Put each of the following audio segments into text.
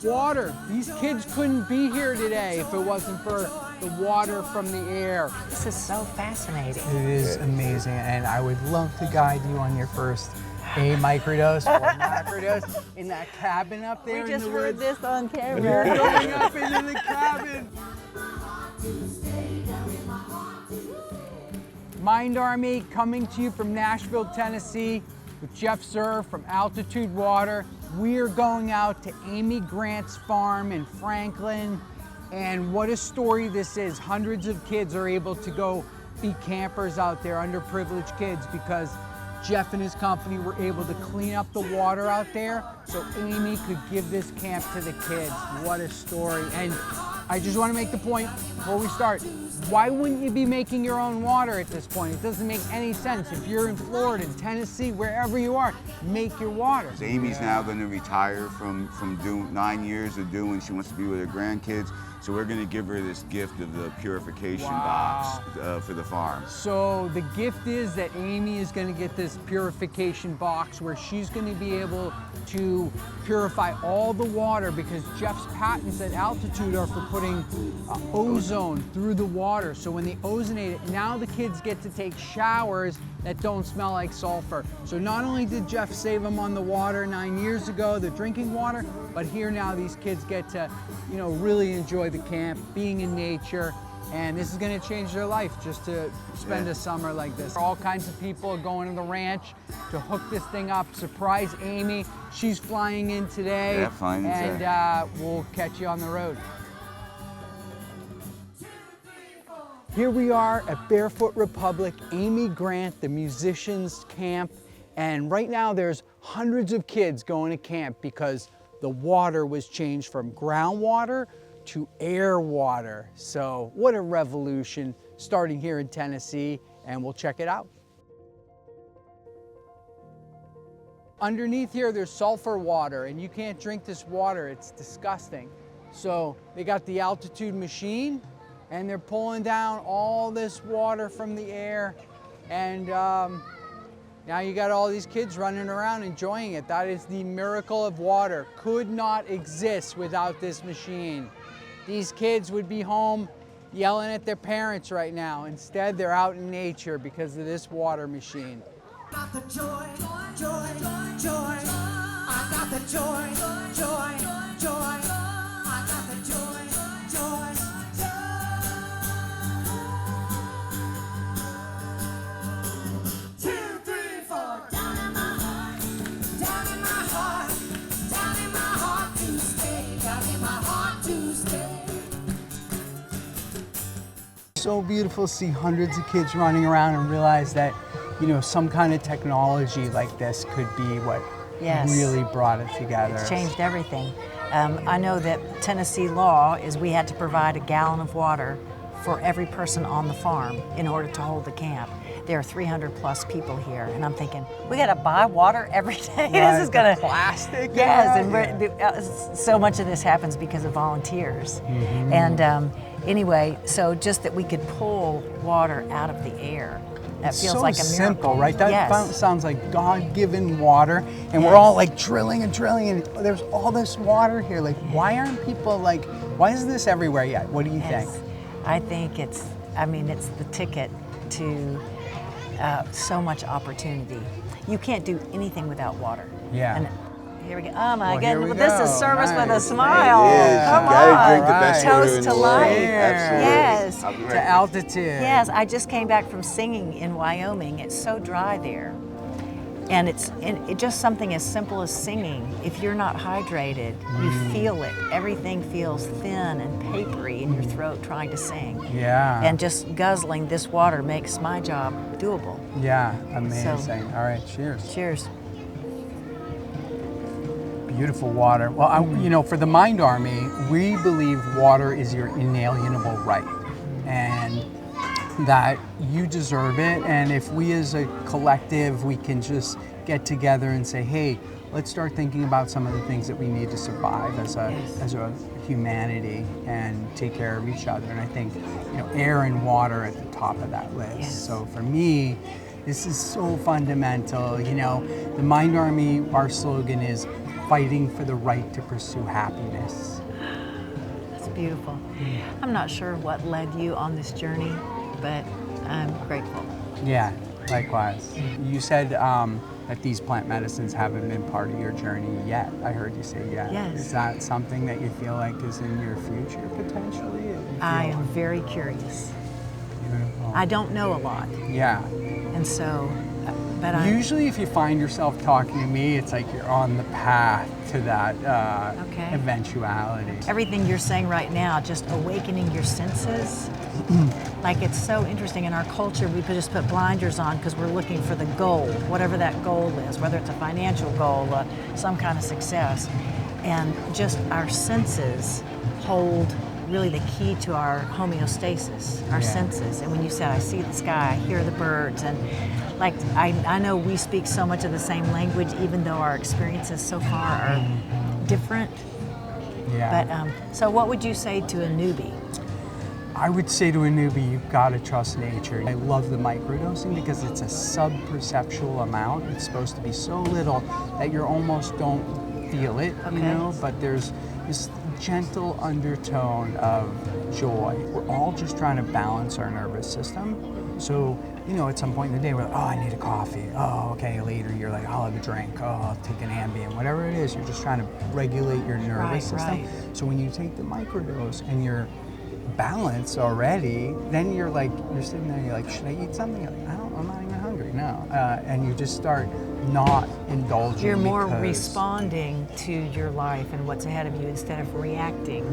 Water. These kids couldn't be here today if it wasn't for the water from the air. This is so fascinating. It is amazing, and I would love to guide you on your first microdose or macrodose in that cabin up there. We just in the heard woods. this on camera. You're going up into the cabin. Mind Army coming to you from Nashville, Tennessee with Jeff Zerr from Altitude Water. We are going out to Amy Grant's farm in Franklin, and what a story this is. Hundreds of kids are able to go be campers out there, underprivileged kids, because Jeff and his company were able to clean up the water out there so Amy could give this camp to the kids. What a story. And I just want to make the point before we start, why wouldn't you be making your own water at this point? It doesn't make any sense. If you're in Florida, Tennessee, wherever you are, make your water. Amy's now going to retire from doing 9 years of doing, she wants to be with her grandkids. So we're going to give her this gift of the purification box for the farm. So the gift is that Amy is going to get this purification box where she's going to be able to purify all the water, because Jeff's patents at Altitude are for putting ozone through the water. So when they ozonate it, now the kids get to take showers that don't smell like sulfur. So not only did Jeff save them on the water 9 years ago, the drinking water, but here now these kids get to, you know, really enjoy the camp, being in nature, and this is going to change their life just to spend a summer like this. All kinds of people are going to the ranch to hook this thing up, surprise Amy. She's flying in today, Yeah, flying in and we'll catch you on the road. Here we are at Barefoot Republic, Amy Grant, the musicians camp, and right now there's hundreds of kids going to camp because the water was changed from groundwater to air water. So what a revolution starting here in Tennessee, and we'll check it out. Underneath here there's sulfur water, and you can't drink this water, it's disgusting. So they got the Altitude machine, and they're pulling down all this water from the air, and now you got all these kids running around enjoying it. That is the miracle of water. Could not exist without this machine. These kids would be home yelling at their parents right now. Instead, they're out in nature because of this water machine. Got the joy, joy, joy. I got the joy, joy, joy. I got the joy, joy. So beautiful to see hundreds of kids running around and realize that, you know, some kind of technology like this could be what really brought it together. It's changed everything. I know that Tennessee law is we had to provide a gallon of water for every person on the farm in order to hold the camp. There are 300 plus people here, and I'm thinking, we gotta buy water every day. This is gonna plastic. Yes, and so much of this happens because of volunteers. And anyway, so just that we could pull water out of the air. That feels so like a miracle. Simple, right? That sounds like God-given water, and we're all like drilling and drilling, and there's all this water here. Like, why aren't people like? Why isn't this everywhere yet? What do you think? I think it's the ticket to so much opportunity. You can't do anything without water. Yeah. And here we go. Oh my Well, goodness! This is service with a Nice. smile. Yes, Come you gotta on. drink the best water Toast in to the world. life. Absolutely. Yes. I'll be right To back. altitude. Yes, I just came back from singing in Wyoming. It's so dry there. And it just something as simple as singing. If you're not hydrated, you feel it. Everything feels thin and papery in your throat trying to sing. Yeah. And just guzzling this water makes my job doable. Yeah, amazing. All right, cheers. Cheers. Beautiful water. Well, you know, for the Mind Army, we believe water is your inalienable right, and that you deserve it. And if we as a collective, we can just get together and say, hey, let's start thinking about some of the things that we need to survive as a humanity and take care of each other. And I think, you know, air and water at the top of that list. Yes. So for me, this is so fundamental. You know, the Mind Army, our slogan is fighting for the right to pursue happiness. That's beautiful. I'm not sure what led you on this journey, but I'm grateful. Yeah, likewise. You said that these plant medicines haven't been part of your journey yet. I heard you say yes. Yes. Is that something that you feel like is in your future potentially? I am very curious. Beautiful. I don't know a lot, Yeah. and so, but I. Usually if you find yourself talking to me, it's like you're on the path to that Okay. eventuality. Everything you're saying right now, just awakening your senses, like it's so interesting. In our culture, we just put blinders on because we're looking for the goal, whatever that goal is, whether it's a financial goal, some kind of success. And just our senses hold really the key to our homeostasis, our Yeah. senses. And when you said, I see the sky, I hear the birds, and like I know we speak so much of the same language, even though our experiences so far are different. Yeah. But so what would you say to a newbie? I would say to a newbie, you've got to trust nature. I love the microdosing because it's a sub-perceptual amount. It's supposed to be so little that you almost don't feel it, you Okay. know, but there's this gentle undertone of joy. We're all just trying to balance our nervous system. So, you know, at some point in the day, we're like, oh, I need a coffee. Oh, okay, later you're like, I'll have a drink. Oh, I'll take an Ambien. Whatever it is, you're just trying to regulate your nervous Right, system. right. So when you take the microdose and you're balanced already, then you're sitting there, you're like, should I eat something? You're like, I'm not even hungry, no. And you just start not indulging. You're more because- responding to your life and what's ahead of you instead of reacting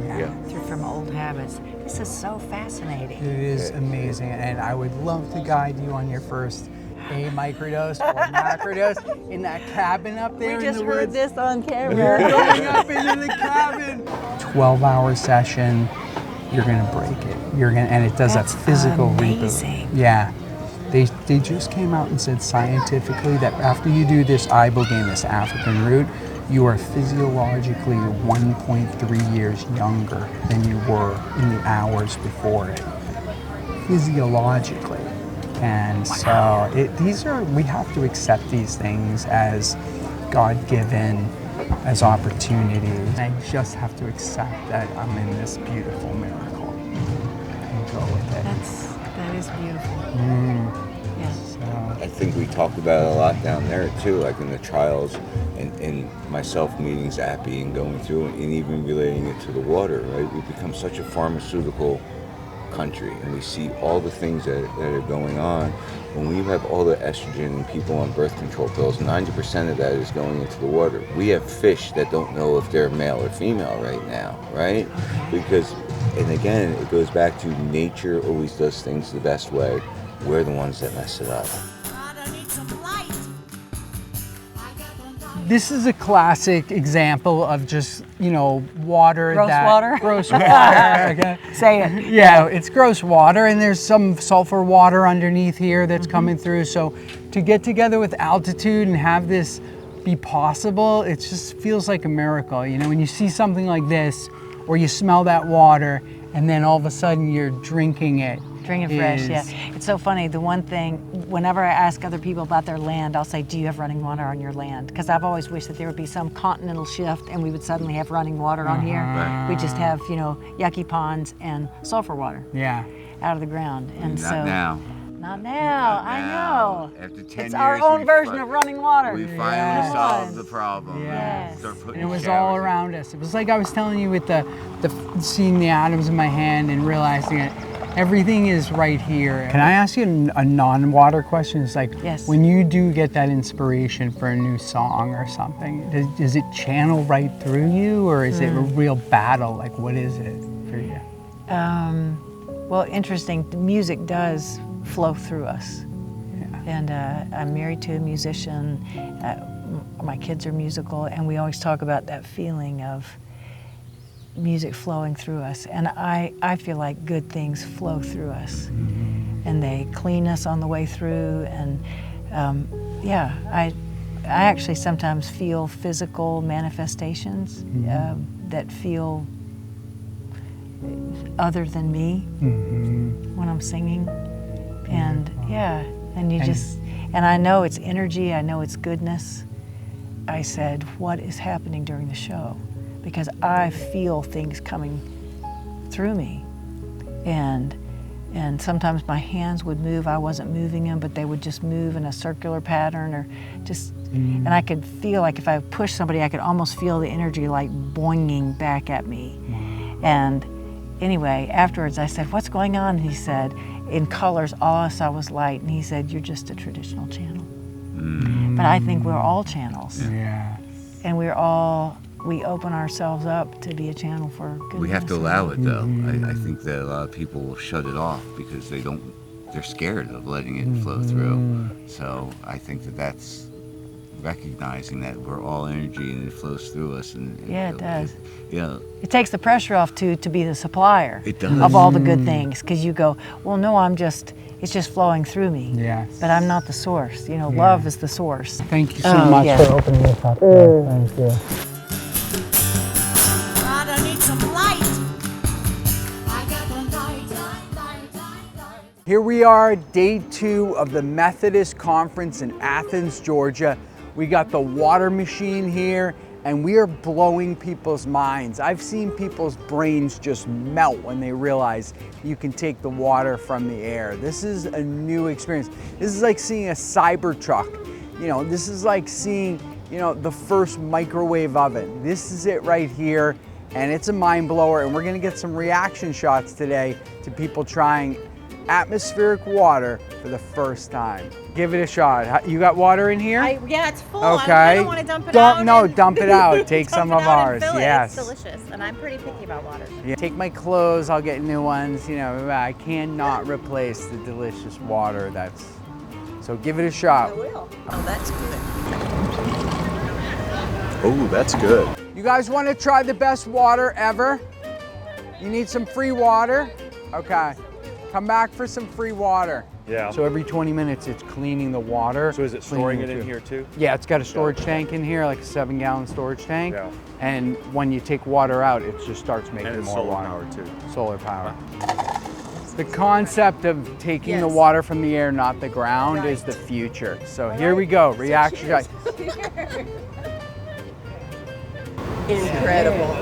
from old habits. This is so fascinating. It is amazing, and I would love to guide you on your first microdose or macrodose in that cabin up there We in just the heard woods. this on You're camera. going up into the cabin. 12-hour session. You're gonna break it. And it does That's a physical amazing. reboot. Yeah. They just came out and said scientifically that after you do this ibogaine, this African root, you are physiologically 1.3 years younger than you were in the hours before it. Physiologically. And so we have to accept these things as God-given, as opportunities. I just have to accept that I'm in this beautiful miracle and go with it. That is beautiful. Yes. I think we talked about it a lot down there too, like in the trials and myself meeting Zappy and going through and even relating it to the water, right? We've become such a pharmaceutical country and we see all the things that are going on. When we have all the estrogen and people on birth control pills, 90% of that is going into the water. We have fish that don't know if they're male or female right now, right? Because, and again, it goes back to nature always does things the best way. We're the ones that mess it up. This is a classic example of just, water. Gross water? Gross water. Okay. Say it. Yeah, it's gross water, and there's some sulfur water underneath here that's coming through. So to get together with altitude and have this be possible, it just feels like a miracle. When you see something like this, or you smell that water, and then all of a sudden you're drinking it. Drinking fresh, yeah. It's so funny. The one thing, whenever I ask other people about their land, I'll say, do you have running water on your land? Because I've always wished that there would be some continental shift and we would suddenly have running water on here. We just have, yucky ponds and sulfur water out of the ground. And Not now. Not now, I know. After 10 It's years, our own version of running water. We finally solved the problem. Yes. Start putting And it was showers all in. around us. It was like I was telling you with the seeing the atoms in my hand and realizing it. Everything is right here. Can I ask you a non-water question? It's like, Yes. when you do get that inspiration for a new song or something, does it channel right through you, or is it a real battle? Like, what is it for you? Well, interesting. The music does flow through us. And I'm married to a musician. My kids are musical, and we always talk about that feeling of music flowing through us. And I feel like good things flow through us. And they clean us on the way through. And I actually sometimes feel physical manifestations that feel other than me when I'm singing. And and I know it's energy, I know it's goodness. I said, what is happening during the show? Because I feel things coming through me. And sometimes my hands would move. I wasn't moving them, but they would just move in a circular pattern or just, and I could feel like if I pushed somebody, I could almost feel the energy like boinging back at me. And anyway, afterwards I said, what's going on? And he said, in colors, all I saw was light. And he said, you're just a traditional channel. But I think we're all channels. Yeah. And we open ourselves up to be a channel for goodness. We have to allow it though. I think that a lot of people will shut it off because they're scared of letting it flow through. So I think that that's recognizing that we're all energy and it flows through us. And Yeah, it does. It It takes the pressure off to be the supplier It does. of all the good things, because you go, well, no, it's just flowing through me. Yes. But I'm not the source. You know, love is the source. Thank you so much yes. for opening this up. Thank you. I need some light. I got the light. Here we are, day 2 of the Methodist conference in Athens, Georgia. We got the water machine here, and we are blowing people's minds. I've seen people's brains just melt when they realize you can take the water from the air. This is a new experience. This is like seeing a Cybertruck. You know, this is like seeing, the first microwave oven. This is it right here, and it's a mind blower, and we're gonna get some reaction shots today to people trying atmospheric water for the first time. Give it a shot. You got water in here? Yeah, it's full. Okay. I don't want to dump it out. No, dump it out. Take Dump some it of out and ours. fill it. Yes. It's delicious, and I'm pretty picky about water. Yeah. Take my clothes, I'll get new ones. I cannot replace the delicious water so give it a shot. I will. Oh, that's good. Oh, that's good. You guys want to try the best water ever? You need some free water? Okay. Come back for some free water. Yeah. So every 20 minutes it's cleaning the water. So is it storing it in here too? Yeah, it's got a storage tank in here, like a 7-gallon storage tank. Yeah. And when you take water out, it just starts making And it's more solar water. power too. Solar power. The concept of taking the water from the air, not the ground, is the future. So here we go, reaction shot. Incredible.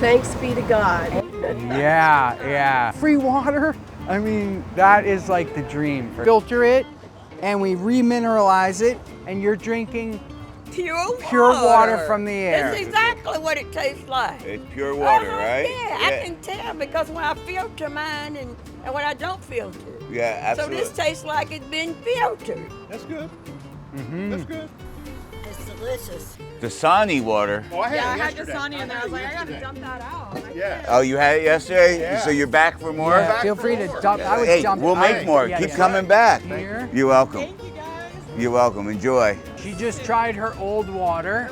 Thanks be to God. Yeah. Free water, I mean, that is like the dream. Filter it, and we remineralize it, and you're drinking pure water from the air. That's exactly what it tastes like. It's pure water, right? Yeah, I can tell because when I filter mine and when I don't filter. Yeah, absolutely. So this tastes like it's been filtered. That's good. That's good. It's delicious. Dasani water. Oh, I had Yeah, I it had yesterday. Dasani in there. I was like, I gotta dump that out. Yeah. Oh, you had it yesterday? Yeah. So you're back for more? Yeah, feel free to dump. I would Hey, dump. we'll make more. Yeah, Keep yeah. coming back. Here. You're welcome. Thank you guys. You're welcome. Enjoy. She just tried her old water.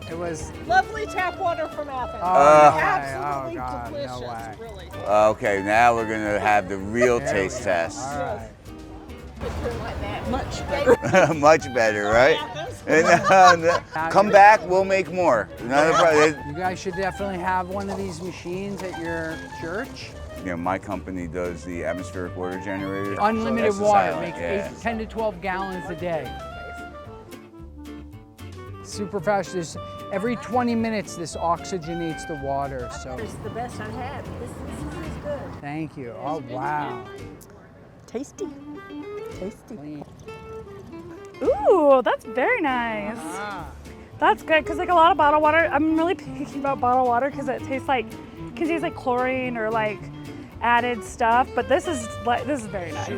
It was. Lovely tap water from Athens. Oh, no way. Absolutely Oh, God, delicious. no way. Really. Okay, now we're gonna have the real There we taste go. test. All right. Much better. Much better, right? Come back, we'll make more. Not a problem. You guys should definitely have one of these machines at your church. My company does the atmospheric water generator. so Unlimited that's the water, silent, makes 10 to 12 gallons a day. Super fast. Every 20 minutes, this oxygenates the water. So It's the best I've had. This is good. thank you. Oh wow. Tasty. Tasty. Ooh, that's very nice. That's good because like a lot of bottled water, I'm really picky about bottled water because it tastes like chlorine or like added stuff. But this is very nice.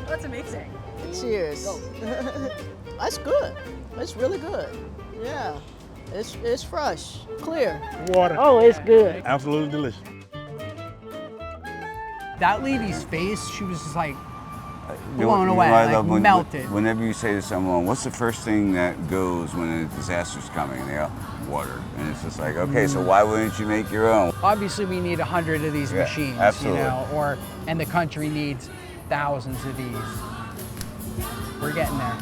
That's amazing. Cheers. That's good. It's really good. Yeah. It's fresh, clear. Water. Oh, it's good. Absolutely delicious. That lady's face, she was just like You know blown what away, I like love melted. Whenever you say to someone, what's the first thing that goes when a disaster's coming? And they go, water. And it's just like, okay, so why wouldn't you make your own? Obviously, we need 100 of these Yeah, machines, absolutely. and the country needs thousands of these. We're getting there.